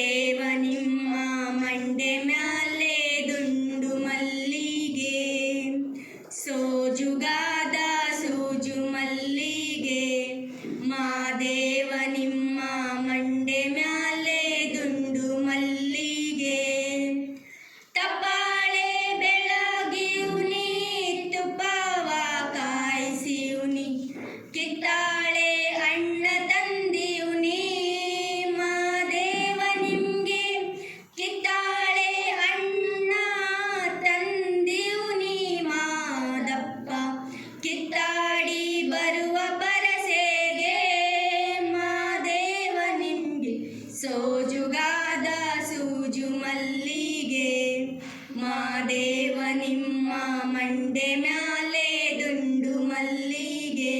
ದೇವ ನಿಮ್ಮ ಮಂಡೆ ಮ್ಯಾಲೆ ದುಂಡು ಮಲ್ಲಿಗೆ, ಸೋಜುಗಾದ ಸೂಜು ಮಲ್ಲಿಗೆ. ಮಾದೇವ ನಿಮ್ಮ ಮಂಡೆ ಮ್ಯಾಲೆ ದುಂಡು ಮಲ್ಲಿಗೆ. ತಪಾಳೆ ಬೆಳಗಿಯುನಿ ತುಪ್ಪವ ಕಾಯಿಸಿಯುನಿ, ಕಿತ್ತಾಳೆ ಅಣ್ಣ ತಂದಿಯುನಿ. ಮಾದೇವ ನಿಮ್ಗೆ ಕಿತ್ತಾಳೆ ಅಣ್ಣ ತಂದಿಯುನಿ. ಮಾದಪ್ಪ ಕಿತ್ತಾಡಿ ಬರುವ ಪರಸೆಗೆ, ಮಾದೇವ ನಿಮ್ಗೆ ಸೋಜುಗಾದ ಸೂಜು ಮಲ್ಲಿಗೆ. ಮಾದೇವ ನಿಮ್ಮ ಮಂಡೆ ಮ್ಯಾಲೆ ದುಂಡು ಮಲ್ಲಿಗೆ.